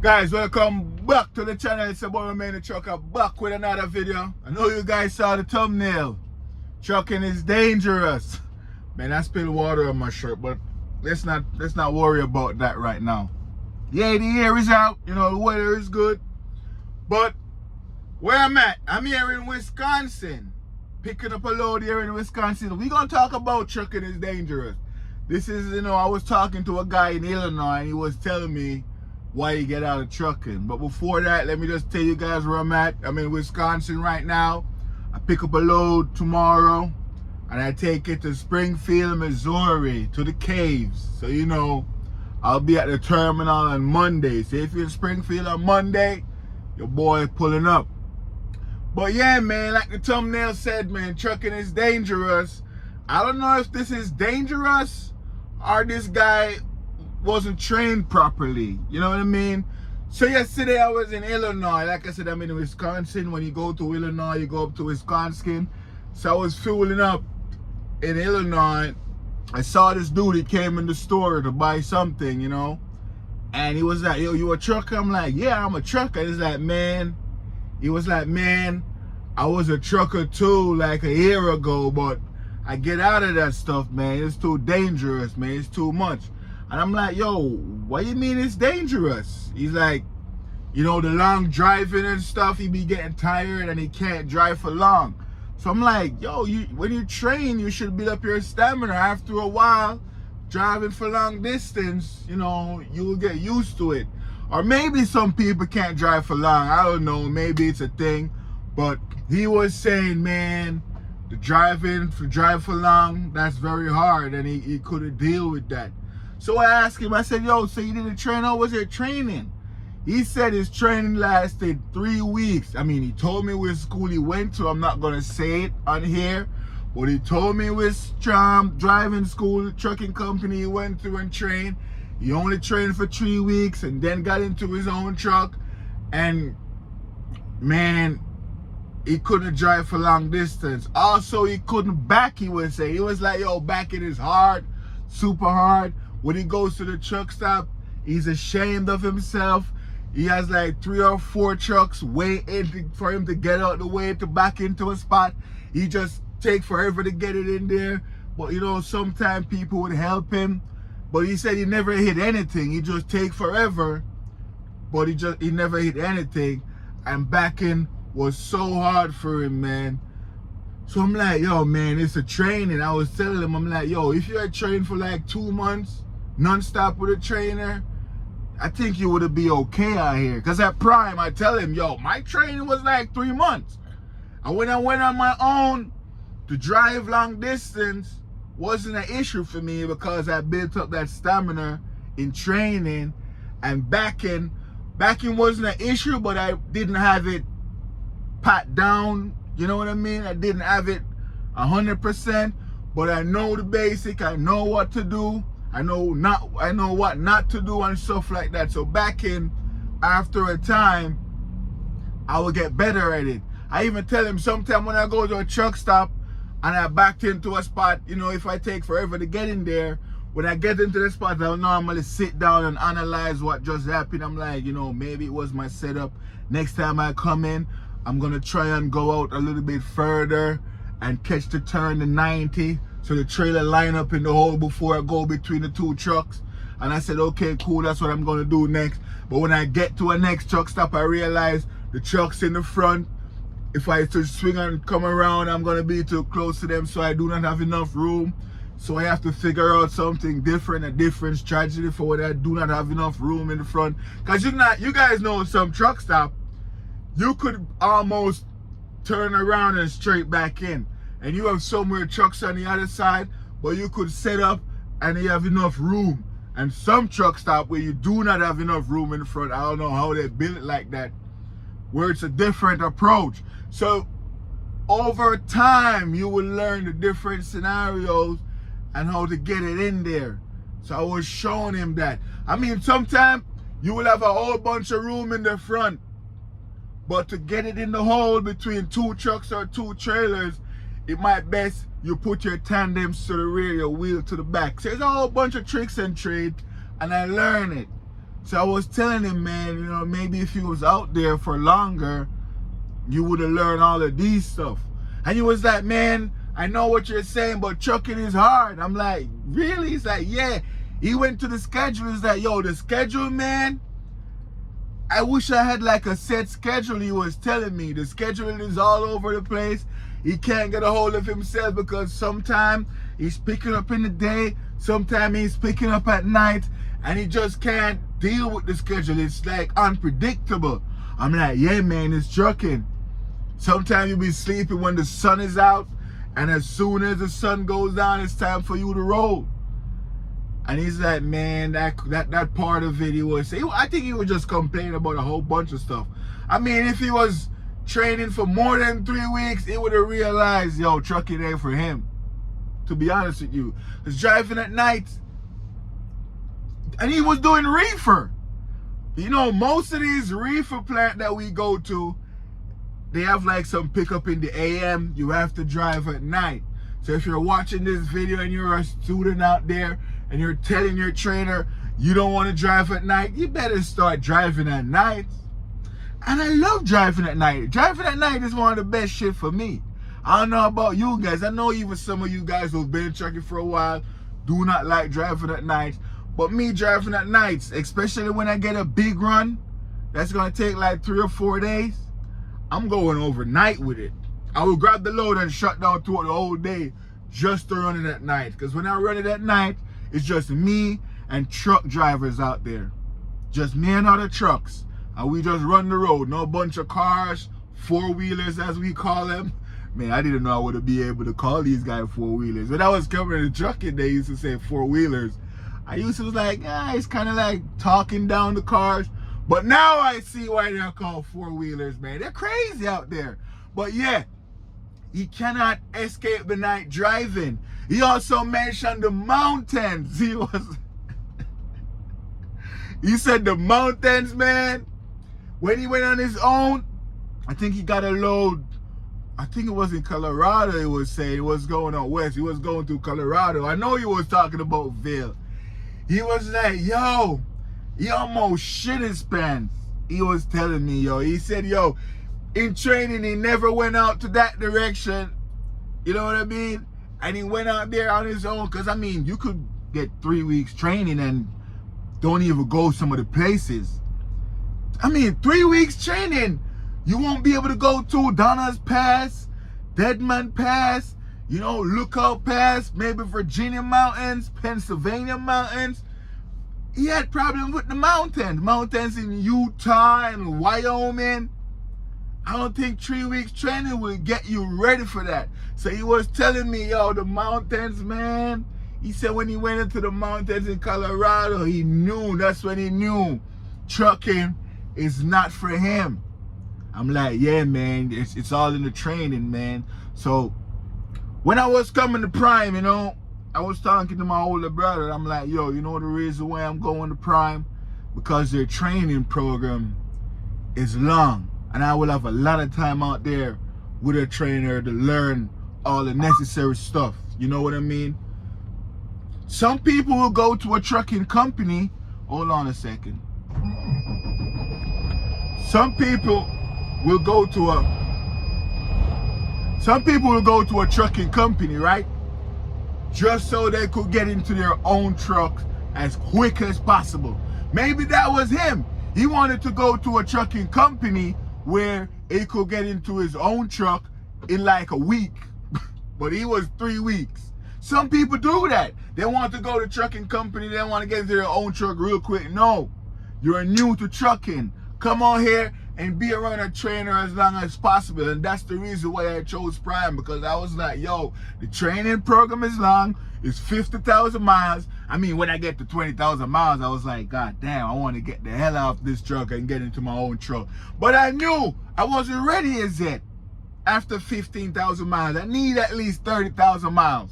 Guys, welcome back to the channel. It's about me, the trucker, back with another video. I know you guys saw the thumbnail. Trucking is dangerous. Man, I spilled water on my shirt, but let's not worry about that right now. Yeah, the air is out, you know, the weather is good. But where I'm here in Wisconsin. Picking up a load here in Wisconsin. We're gonna talk about trucking is dangerous. This is, you know, I was talking to a guy in Illinois and he was telling me why you get out of trucking. But before that, let me just tell you guys where I'm at. I'm in Wisconsin right now. I pick up a load tomorrow and I take it to Springfield, Missouri, to the caves. So, you know, I'll be at the terminal on Monday. So if you're in Springfield on Monday, your boy pulling up. But yeah, man, like the thumbnail said, man, trucking is dangerous. I don't know if this is dangerous or this guy wasn't trained properly. You know what I mean? So yesterday I was in Illinois. Like I said, I'm in Wisconsin. When you go to Illinois, you go up to Wisconsin. So I was fueling up in Illinois. I saw this dude. He came in the store to buy something, you know. And he was like, yo, you a trucker? I'm like, yeah, I'm a trucker. He's like, man. He was like, man, I was a trucker too like a year ago, but I get out of that stuff, man. It's too dangerous, man. It's too much. And I'm like, yo, what do you mean it's dangerous? He's like, you know, the long driving and stuff, he be getting tired and he can't drive for long. So I'm like, yo, when you train, you should build up your stamina. After a while, driving for long distance, you know, you will get used to it. Or maybe some people can't drive for long. I don't know. Maybe it's a thing. But he was saying, man, the drive for long, that's very hard. And he couldn't deal with that. So I asked him, I said, yo, so you didn't train? How was your training? He said his training lasted 3 weeks. I mean, he told me which school he went to. I'm not going to say it on here. But he told me which driving school, trucking company he went to and trained. He only trained for 3 weeks and then got into his own truck. And, man, he couldn't drive for long distance. Also, he couldn't back, he would say. He was like, yo, backing is hard, super hard. When he goes to the truck stop, he's ashamed of himself. He has like 3 or 4 trucks waiting for him to get out the way to back into a spot. He just take forever to get it in there. But, you know, sometimes people would help him. But he said he never hit anything. He just take forever. But he never hit anything. And backing was so hard for him, man. So I'm like, yo, man, it's a training. I was telling him, I'm like, yo, if you had trained for like 2 months, non-stop with a trainer, I think you would be okay out here. Because at Prime, I tell him, yo, my training was like 3 months. And when I went on my own to drive long distance, wasn't an issue for me because I built up that stamina in training. And backing wasn't an issue, but I didn't have it pat down. You know what I mean? I didn't have it 100%, but I know the basic. I know what to do. I know what not to do and stuff like that. So backing, after a time, I will get better at it. I even tell him sometime when I go to a truck stop and I backed into a spot, you know, if I take forever to get in there, when I get into the spot, I'll normally sit down and analyze what just happened. I'm like, you know, maybe it was my setup. Next time I come in, I'm gonna try and go out a little bit further and catch the turn to 90 so the trailer line up in the hole before I go between the 2 trucks. And I said, okay, cool, that's what I'm gonna do next. But when I get to a next truck stop, I realize the truck's in the front. If I to swing and come around, I'm gonna be too close to them, so I do not have enough room. So I have to figure out something different, a different strategy for when I do not have enough room in the front. Cause you guys know some truck stop, you could almost turn around and straight back in. And you have so many trucks on the other side, but you could set up and you have enough room. And some truck stop where you do not have enough room in the front, I don't know how they build it like that, where it's a different approach. So over time, you will learn the different scenarios and how to get it in there. So I was showing him that. I mean, sometimes you will have a whole bunch of room in the front, but to get it in the hole between 2 trucks or 2 trailers, it might best you put your tandems to the rear, your wheel to the back. So there's a whole bunch of tricks and trades, and I learned it. So I was telling him, man, you know, maybe if he was out there for longer, you would have learned all of these stuff. And he was like, man, I know what you're saying, but trucking is hard. I'm like, really? He's like, yeah. He went to the schedule. He's like, yo, the schedule, man, I wish I had like a set schedule. He was telling me the schedule is all over the place. He can't get a hold of himself because sometimes he's picking up in the day, sometimes he's picking up at night, and he just can't deal with the schedule. It's like unpredictable. I'm like, yeah, man, it's trucking. Sometimes you'll be sleeping when the sun is out, and as soon as the sun goes down, it's time for you to roll. And he's like, man, that part of it, he was saying, I think he was just complaining about a whole bunch of stuff. I mean, if he was training for more than 3 weeks, he would have realized, yo, trucking ain't for him. To be honest with you. He's driving at night. And he was doing reefer. You know, most of these reefer plants that we go to, they have like some pickup in the AM. You have to drive at night. So if you're watching this video and you're a student out there and you're telling your trainer you don't want to drive at night, you better start driving at night. And I love driving at night. Driving at night is one of the best shit for me. I don't know about you guys. I know even some of you guys who've been trucking for a while do not like driving at night. But me driving at nights, especially when I get a big run, that's going to take like 3 or 4 days, I'm going overnight with it. I will grab the load and shut down throughout the whole day just to run it at night. Because when I run it at night, it's just me and truck drivers out there. Just me and other trucks. And we just run the road. No bunch of cars, four-wheelers as we call them. Man, I didn't know I would be able to call these guys four-wheelers. When I was covering the trucking, they used to say four-wheelers. I used to was like, it's kind of like talking down the cars. But now I see why they're called four-wheelers, man. They're crazy out there. But yeah, he cannot escape the night driving. He also mentioned the mountains. He said the mountains, man. When he went on his own, I think he got a load. I think it was in Colorado, he was saying. He was going out west. He was going through Colorado. I know he was talking about Vail. He was like, yo, he almost shit his pants. He was telling me, yo. He said, yo, in training, he never went out to that direction. You know what I mean? And he went out there on his own. Because, I mean, you could get 3 weeks training and don't even go some of the places. I mean, 3 weeks training, you won't be able to go to Donna's Pass, Deadman Pass, you know, Lookout Pass, maybe Virginia Mountains, Pennsylvania Mountains. He had problems with the mountains. Mountains in Utah and Wyoming. I don't think 3 weeks training will get you ready for that. So he was telling me, yo, the mountains, man. He said when he went into the mountains in Colorado, he knew, that's when he knew trucking is not for him. I'm like, yeah, man, it's all in the training, man. So when I was coming to Prime, you know, I was talking to my older brother. I'm like, yo, you know the reason why I'm going to Prime? Because their training program is long. And I will have a lot of time out there with a trainer to learn all the necessary stuff. You know what I mean? Some people will go to a trucking company. Hold on a second. Some people will go to a trucking company, right? Just so they could get into their own trucks as quick as possible. Maybe that was him. He wanted to go to a trucking company where he could get into his own truck in like a week. But he was 3 weeks. Some people do that. They want to go to trucking company. They want to get into their own truck real quick. No, you're new to trucking. Come on here and be around a trainer as long as possible. And that's the reason why I chose Prime, because I was like, yo, the training program is long. It's 50,000 miles. I mean, when I get to 20,000 miles, I was like, God damn, I want to get the hell out of this truck and get into my own truck. But I knew I wasn't ready as yet. After 15,000 miles, I need at least 30,000 miles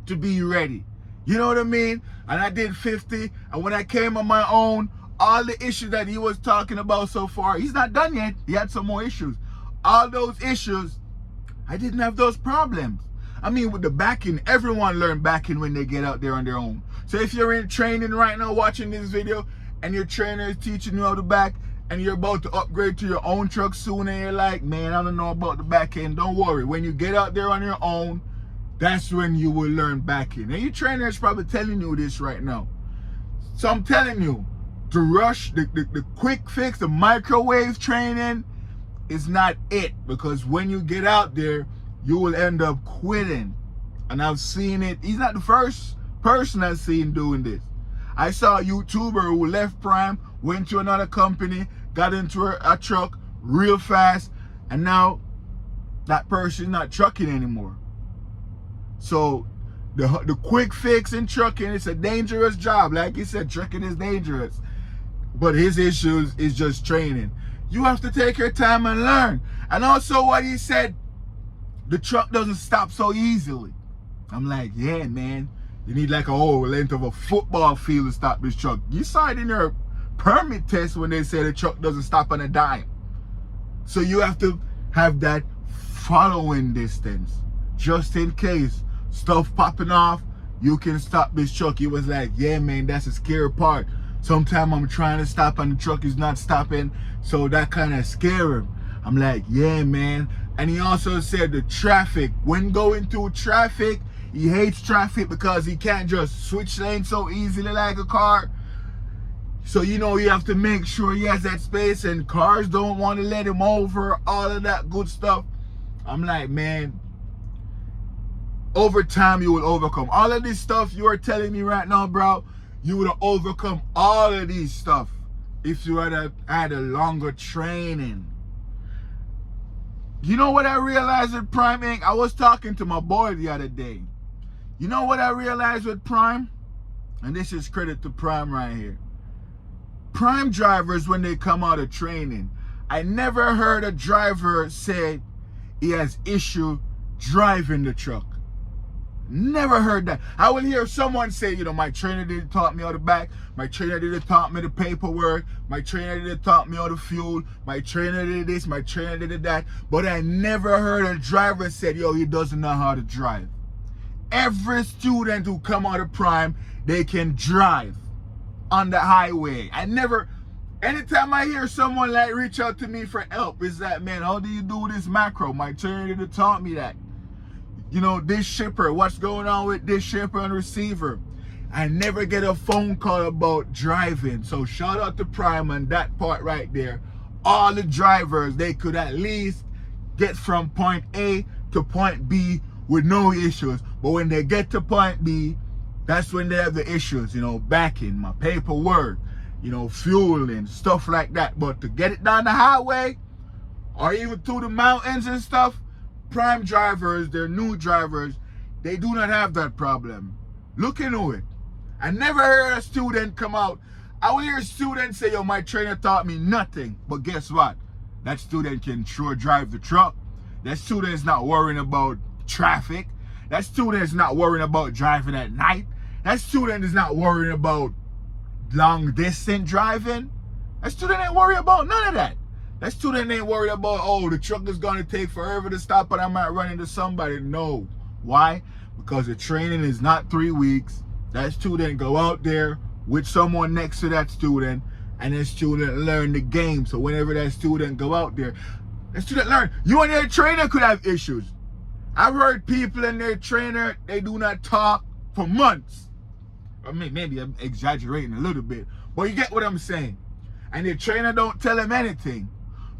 to be ready. You know what I mean? And I did 50. And when I came on my own, all the issues that he was talking about so far, he's not done yet. He had some more issues. All those issues, I didn't have those problems. I mean, with the backing, everyone learn backing when they get out there on their own. So if you're in training right now watching this video and your trainer is teaching you how to back, and you're about to upgrade to your own truck soon, and you're like, man, I don't know about the back end. Don't worry. When you get out there on your own, that's when you will learn back end. And your trainer is probably telling you this right now. So I'm telling you, the rush, the quick fix, the microwave training is not it. Because when you get out there, you will end up quitting. And I've seen it. He's not the first person I've seen doing this. I saw a YouTuber who left Prime, went to another company, got into a truck real fast, and now that person's not trucking anymore. So the quick fix in trucking, it's a dangerous job. Like he said, trucking is dangerous. But his issues is just training. You have to take your time and learn. And also what he said, the truck doesn't stop so easily. I'm like, yeah, man. You need like a whole length of a football field to stop this truck. You saw it in your permit test when they say the truck doesn't stop on a dime. So you have to have that following distance. Just in case stuff popping off, you can stop this truck. He was like, yeah, man, that's a scary part. Sometimes I'm trying to stop and the truck is not stopping. So that kind of scare him. I'm like, yeah, man. And he also said the traffic. When going through traffic, he hates traffic because he can't just switch lanes so easily like a car. So, you know, you have to make sure he has that space, and cars don't want to let him over, all of that good stuff. I'm like, man, over time you will overcome. All of this stuff you are telling me right now, bro, you would have overcome all of these stuff if you had a longer training. You know what I realized with Prime Inc? I was talking to my boy the other day. You know what I realized with Prime? And this is credit to Prime right here. Prime drivers, when they come out of training, I never heard a driver say he has issue driving the truck. Never heard that. I will hear someone say, you know, my trainer didn't taught me how to back, my trainer didn't taught me the paperwork, my trainer didn't taught me how to fuel, my trainer did this, my trainer did that. But I never heard a driver said, yo, he doesn't know how to drive. Every student who come out of Prime, they can drive on the highway. Anytime I hear someone like reach out to me for help, it's like, man, how do you do this macro? My trainer didn't taught me that. You know, this shipper, what's going on with this shipper and receiver? I never get a phone call about driving. So shout out to Prime on that part right there. All the drivers, they could at least get from point A to point B with no issues. But when they get to point B, that's when they have the issues, you know, backing, my paperwork, you know, fueling, stuff like that. But to get it down the highway or even through the mountains and stuff, Prime drivers, they're new drivers, they do not have that problem. Look into it. I never heard a student come out. I will hear students say, yo, my trainer taught me nothing. But guess what? That student can sure drive the truck. That student is not worrying about traffic. That student is not worrying about driving at night. That student is not worrying about long distance driving. That student ain't worried about none of that. That student ain't worried about, oh, the truck is going to take forever to stop and I might run into somebody. No. Why? Because the training is not 3 weeks. That student go out there with someone next to that student, and that student learn the game. So whenever that student go out there, that student learn. You and your trainer could have issues. I've heard people and their trainer, they do not talk for months. I mean, maybe I'm exaggerating a little bit, but you get what I'm saying. And their trainer don't tell them anything.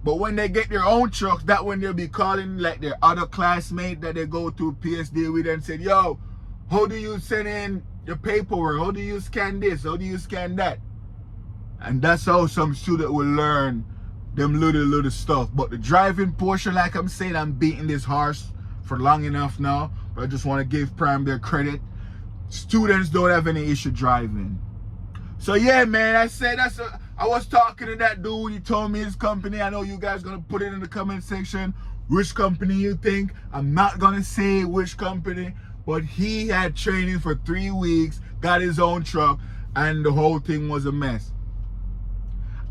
But when they get their own trucks, that when they'll be calling like their other classmate that they go to PSD with and say, yo, how do you send in your paperwork? How do you scan this? How do you scan that? And that's how some student will learn them little stuff. But the driving portion, like I'm saying, I'm beating this horse for long enough now. But I just want to give Prime their credit. Students don't have any issue driving. So yeah, man, I was talking to that dude. He told me his company. I know you guys gonna put it in the comment section which company you think. I'm not gonna say which company, but he had training for 3 weeks, got his own truck, and the whole thing was a mess.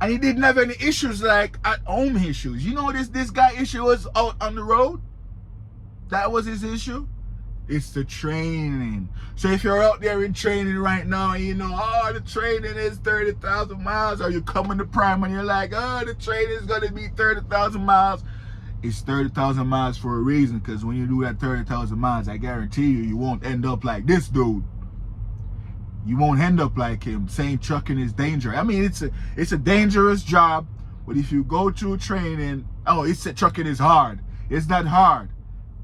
And he didn't have any issues like at home issues. You know this guy issue was out on the road? That was his issue? It's the training. So if you're out there in training right now and you know, oh, the training is 30,000 miles, or you're coming to Prime and you're like, oh, the training is going to be 30,000 miles. It's 30,000 miles for a reason, because when you do that 30,000 miles, I guarantee you, you won't end up like this dude. You won't end up like him, saying trucking is dangerous. I mean, it's a dangerous job, but if you go through training, trucking is hard. It's not hard.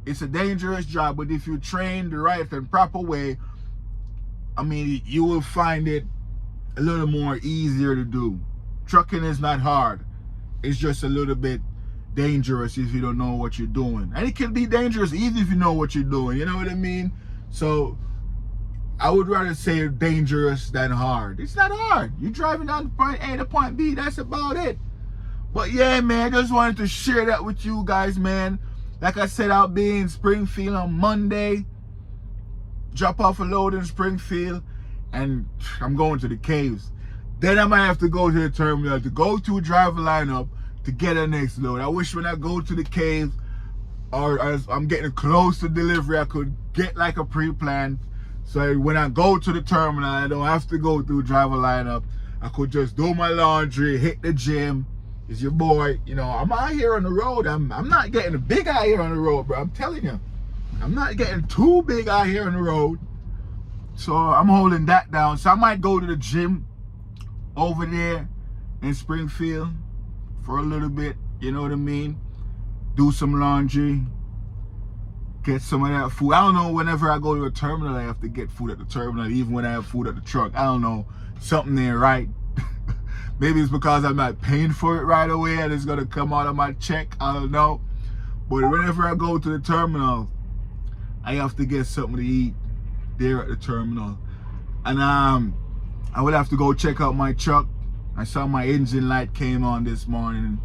It's a dangerous job, but if you train the right and proper way, I mean, you will find it a little more easier to do. Trucking is not hard. It's just a little bit dangerous if you don't know what you're doing. And it can be dangerous even if you know what you're doing. You know what I mean? So I would rather say dangerous than hard. It's not hard. You're driving down point A to point B. That's about it. But yeah, man, just wanted to share that with you guys, man. Like I said, I'll be in Springfield on Monday. Drop off a load in Springfield. And I'm going to the caves. Then I might have to go to the terminal to go to a driver lineup to get a next load. I wish when I go to the caves, or as I'm getting close to delivery, I could get like a pre-plan. So when I go to the terminal, I don't have to go through driver lineup. I could just do my laundry, hit the gym. It's your boy, you know, I'm out here on the road. I'm not getting big out here on the road, bro. I'm telling you. I'm not getting too big out here on the road. So I'm holding that down. So I might go to the gym over there in Springfield for a little bit, you know what I mean? Do some laundry, get some of that food. I don't know, whenever I go to a terminal, I have to get food at the terminal, even when I have food at the truck. I don't know, something there, right? Maybe it's because I'm not paying for it right away and it's gonna come out of my check. I don't know. But whenever I go to the terminal, I have to get something to eat there at the terminal. And I would have to go check out my truck. I saw my engine light came on this morning.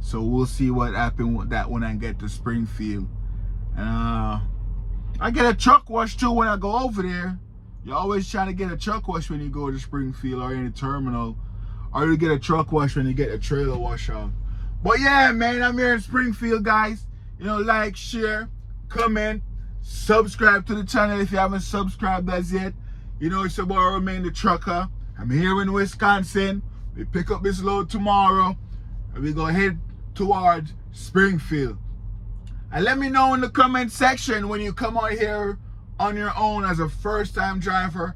So we'll see what happened with that when I get to Springfield. I get a truck wash too when I go over there. You're always trying to get a truck wash when you go to Springfield or any terminal. Or you get a truck wash when you get a trailer wash out. But yeah, man, I'm here in Springfield, guys. You know, like, share, comment, subscribe to the channel if you haven't subscribed as yet. You know, it's your boy Remain the Trucker. I'm here in Wisconsin. We pick up this load tomorrow. And we go head towards Springfield. And let me know in the comment section when you come out here on your own as a first-time driver,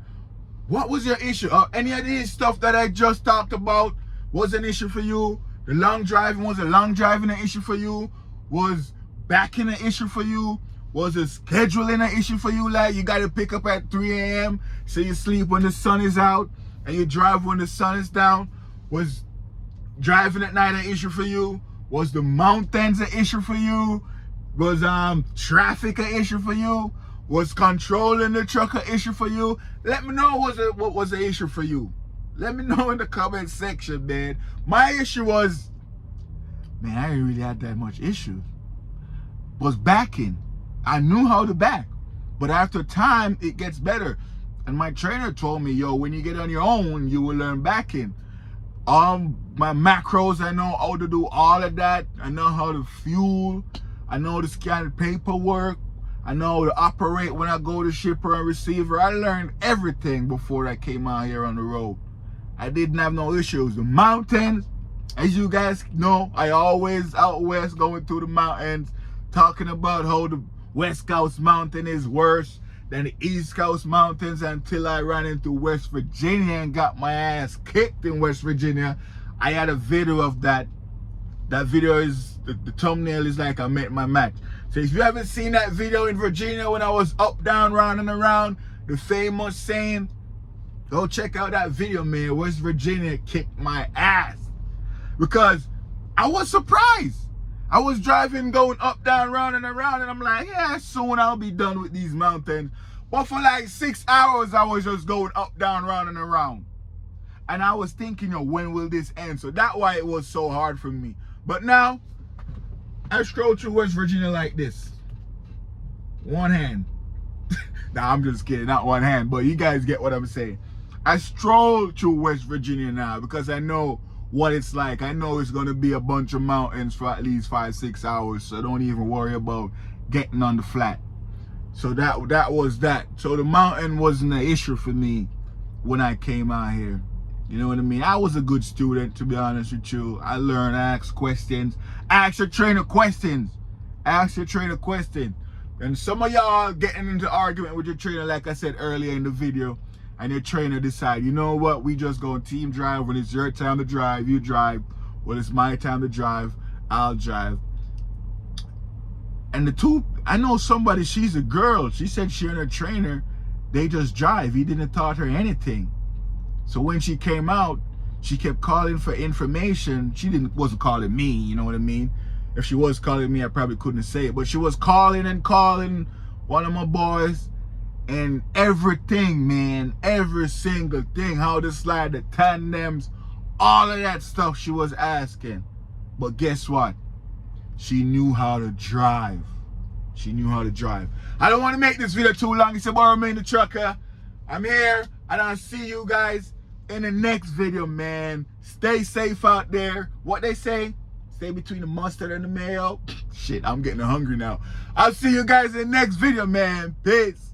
what was your issue? Any of these stuff that I just talked about was an issue for you? The long driving, was a long driving an issue for you? Was backing an issue for you? Was it scheduling an issue for you? Like you got to pick up at 3 a.m. so you sleep when the sun is out and you drive when the sun is down? Was driving at night an issue for you? Was the mountains an issue for you? Was traffic an issue for you? Was controlling the truck an issue for you? Let me know what was the issue for you. Let me know in the comment section, man. My issue was, man, I didn't really have that much issue. Was backing. I knew how to back. But after time, it gets better. And my trainer told me, yo, when you get on your own, you will learn backing. My macros, I know how to do all of that. I know how to fuel. I know to scan paperwork. I know how to operate when I go to shipper and receiver. I learned everything before I came out here on the road. I didn't have no issues. The mountains, as you guys know, I always out west going through the mountains, talking about how the West Coast mountain is worse than the East Coast mountains, until I ran into West Virginia and got my ass kicked in West Virginia. I had a video of that. That video is, the thumbnail is like I met my match. So if you haven't seen that video in Virginia when I was up, down, round and around, the famous saying, go check out that video, man. West Virginia kicked my ass. Because I was surprised. I was driving, going up, down, round and around, and I'm like, yeah, soon I'll be done with these mountains. But for like 6 hours, I was just going up, down, round and around. And I was thinking, yo, when will this end? So that's why it was so hard for me. But now, I stroll through West Virginia like this. One hand. Nah, I'm just kidding, not one hand, but you guys get what I'm saying. I stroll through West Virginia now because I know what it's like. I know it's gonna be a bunch of mountains for at least 5-6 hours, so don't even worry about getting on the flat. So that was that. So the mountain wasn't an issue for me when I came out here. You know what I mean? I was a good student, to be honest with you. I learned, I asked questions. I asked your trainer questions. Ask your trainer questions. And some of y'all getting into argument with your trainer, like I said earlier in the video, and your trainer decide, you know what, we just go team drive. When it's your time to drive, you drive. When it's my time to drive, I'll drive. And the two, I know somebody, she's a girl. She said she and her trainer, they just drive. He didn't taught her anything. So when she came out, she kept calling for information. She wasn't calling me, you know what I mean? If she was calling me, I probably couldn't say it. But she was calling and calling one of my boys. And everything, man, every single thing, how to slide the tandems, all of that stuff she was asking. But guess what? She knew how to drive. She knew how to drive. I don't want to make this video too long. It's your boy, Remain the Trucker. I'm here, and I'll see you guys in the next video, man. Stay safe out there. What they say? Stay between the mustard and the mayo. Shit, I'm getting hungry now. I'll see you guys in the next video, man. Peace.